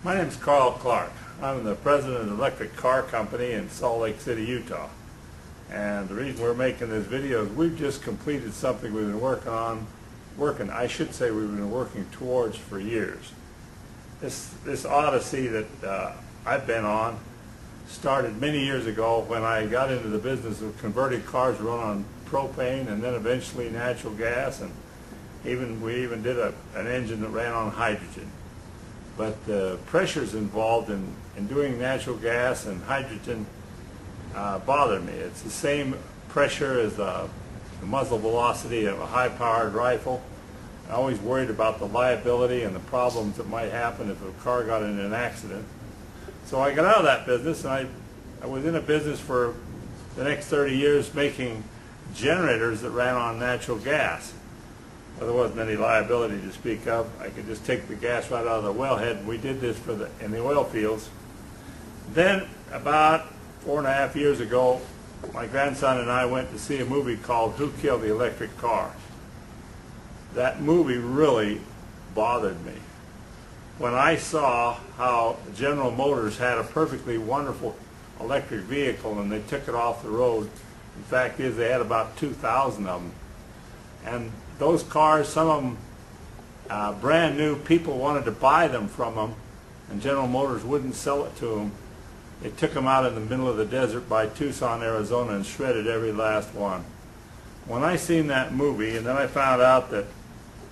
My name is Carl Clark. I'm the president of the electric car company in Salt Lake City, Utah. And the reason we're making this video is we've just completed something we've been working towards for years. This odyssey that I've been on started many years ago when I got into the business of converting cars to run on propane and then eventually natural gas, and we even did an engine that ran on hydrogen. But the pressures involved in doing natural gas and hydrogen bothered me. It's the same pressure as the muzzle velocity of a high-powered rifle. I always worried about the liability and the problems that might happen if a car got in an accident. So I got out of that business, and I was in a business for the next 30 years making generators that ran on natural gas. There wasn't any liability to speak of. I could just take the gas right out of the wellhead, and we did this in the oil fields. Then about 4.5 years ago, my grandson and I went to see a movie called Who Killed the Electric Car? That movie really bothered me. When I saw how General Motors had a perfectly wonderful electric vehicle and they took it off the road, the fact is they had about 2,000 of them. And those cars, some of them brand new, people wanted to buy them from them, and General Motors wouldn't sell it to them. They took them out in the middle of the desert by Tucson, Arizona, and shredded every last one. When I seen that movie, and then I found out that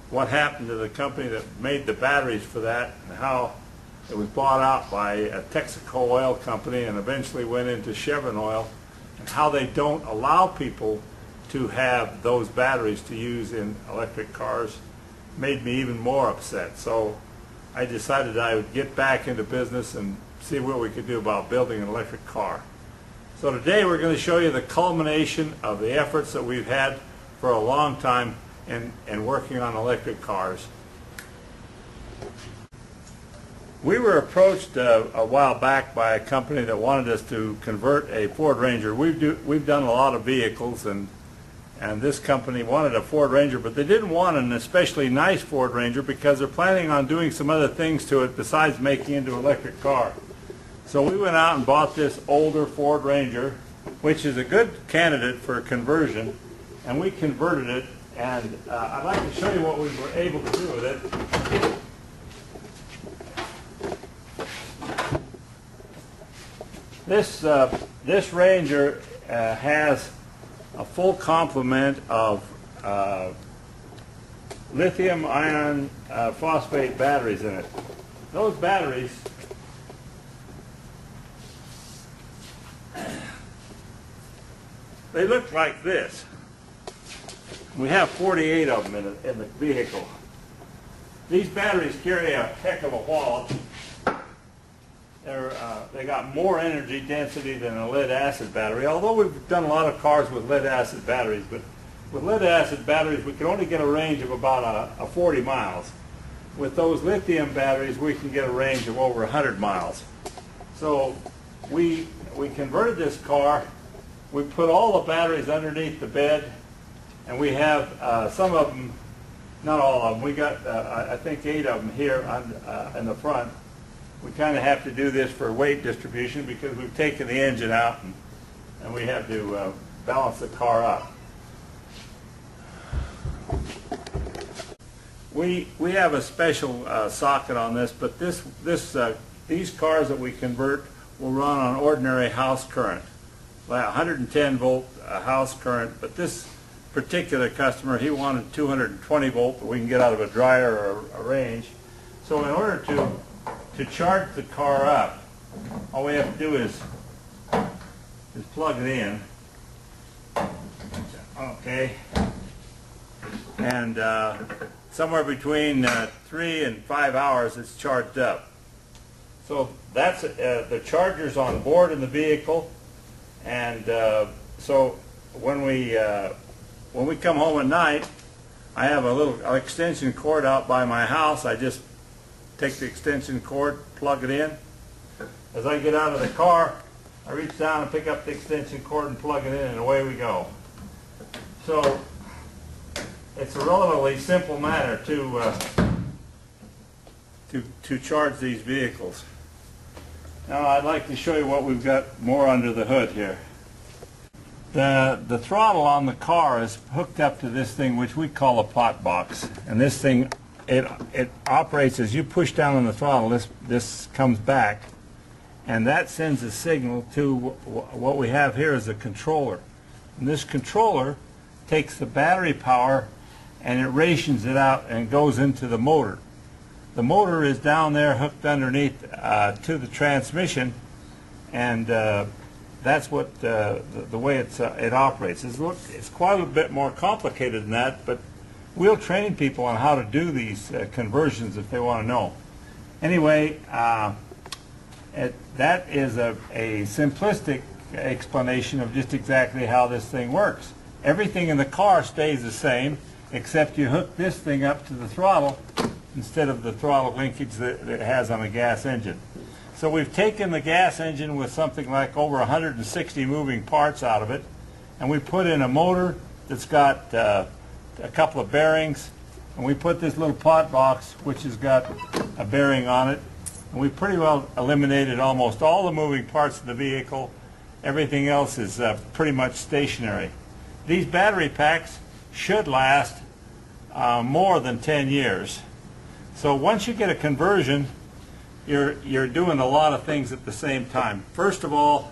what happened to the company that made the batteries for that, and how it was bought out by a Texaco oil company and eventually went into Chevron oil, and how they don't allow people to have those batteries to use in electric cars, made me even more upset. So I decided I would get back into business and see what we could do about building an electric car. So today we're going to show you the culmination of the efforts that we've had for a long time in working on electric cars. We were approached a while back by a company that wanted us to convert a Ford Ranger. We've done a lot of vehicles, and this company wanted a Ford Ranger, but they didn't want an especially nice Ford Ranger because they're planning on doing some other things to it besides making it into an electric car. So we went out and bought this older Ford Ranger, which is a good candidate for conversion, and we converted it, and I'd like to show you what we were able to do with it. This Ranger has a full complement of lithium iron phosphate batteries in it. Those batteries they look like this. We have 48 of them in the vehicle. These batteries carry a heck of a wallop. They got more energy density than a lead acid battery, although we've done a lot of cars with lead acid batteries. But with lead acid batteries we can only get a range of about 40 miles. With those lithium batteries we can get a range of over 100 miles. So we converted this car. We put all the batteries underneath the bed, and we have some of them, not all of them, we got I think 8 of them here in the front. We kind of have to do this for weight distribution because we've taken the engine out and we have to balance the car up. We have a special socket on this, but these cars that we convert will run on ordinary house current, like 110 volt house current, but this particular customer, he wanted 220 volt, but we can get out of a dryer or a range. So in order to charge the car up, all we have to do is plug it in. Okay. And somewhere between 3 and 5 hours it's charged up. So that's the charger's on board in the vehicle, and so when we come home at night, I have a little extension cord out by my house. I just take the extension cord, plug it in. As I get out of the car, I reach down and pick up the extension cord and plug it in, and away we go. So it's a relatively simple matter to to charge these vehicles. Now I'd like to show you what we've got more under the hood here. The throttle on the car is hooked up to this thing which we call a pot box, and this thing it operates as you push down on the throttle. This comes back, and that sends a signal to what we have here is a controller, and this controller takes the battery power and it rations it out and goes into the motor. The motor is down there hooked underneath to the transmission, and that's what the way it operates. It's quite a bit more complicated than that, but we'll train people on how to do these conversions if they want to know. Anyway, that is a simplistic explanation of just exactly how this thing works. Everything in the car stays the same, except you hook this thing up to the throttle instead of the throttle linkage that it has on a gas engine. So we've taken the gas engine with something like over 160 moving parts out of it, and we put in a motor that's got a couple of bearings, and we put this little pot box which has got a bearing on it, and we pretty well eliminated almost all the moving parts of the vehicle. Everything else is pretty much stationary. These battery packs should last more than 10 years. So once you get a conversion, you're doing a lot of things at the same time. First of all,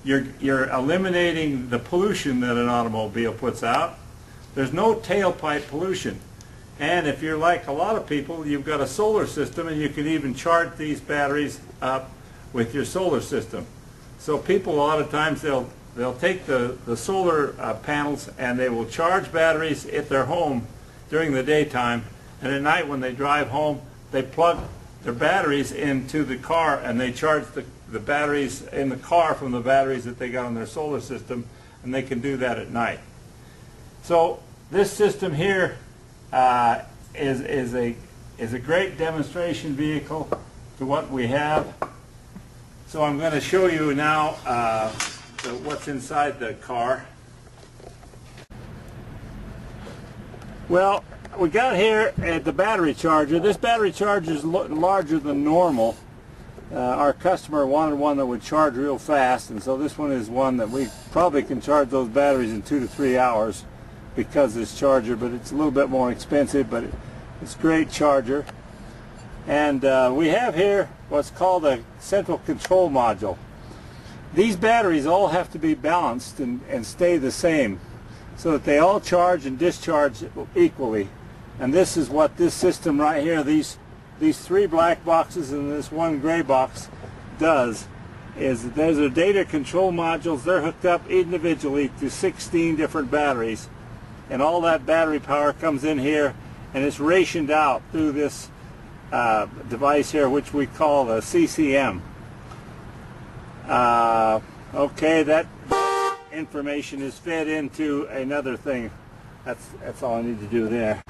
you're eliminating the pollution that an automobile puts out. There's no tailpipe pollution. And if you're like a lot of people, you've got a solar system, and you can even charge these batteries up with your solar system. So people, a lot of times, they'll take the solar panels and they will charge batteries at their home during the daytime, and at night when they drive home, they plug their batteries into the car and they charge the batteries in the car from the batteries that they got on their solar system, and they can do that at night. So this system here is a great demonstration vehicle to what we have. So I'm going to show you now what's inside the car. Well, we got here the battery charger. This battery charger is larger than normal. Our customer wanted one that would charge real fast, and so this one is one that we probably can charge those batteries in 2 to 3 hours because of this charger, but it's a little bit more expensive, but it's a great charger. And we have here what's called a central control module. These batteries all have to be balanced and stay the same so that they all charge and discharge equally. And this is what this system right here, these 3 black boxes and this 1 gray box does, is there's a data control modules. They're hooked up individually to 16 different batteries, and all that battery power comes in here and it's rationed out through this device here, which we call the CCM. Okay, that information is fed into another thing. That's all I need to do there.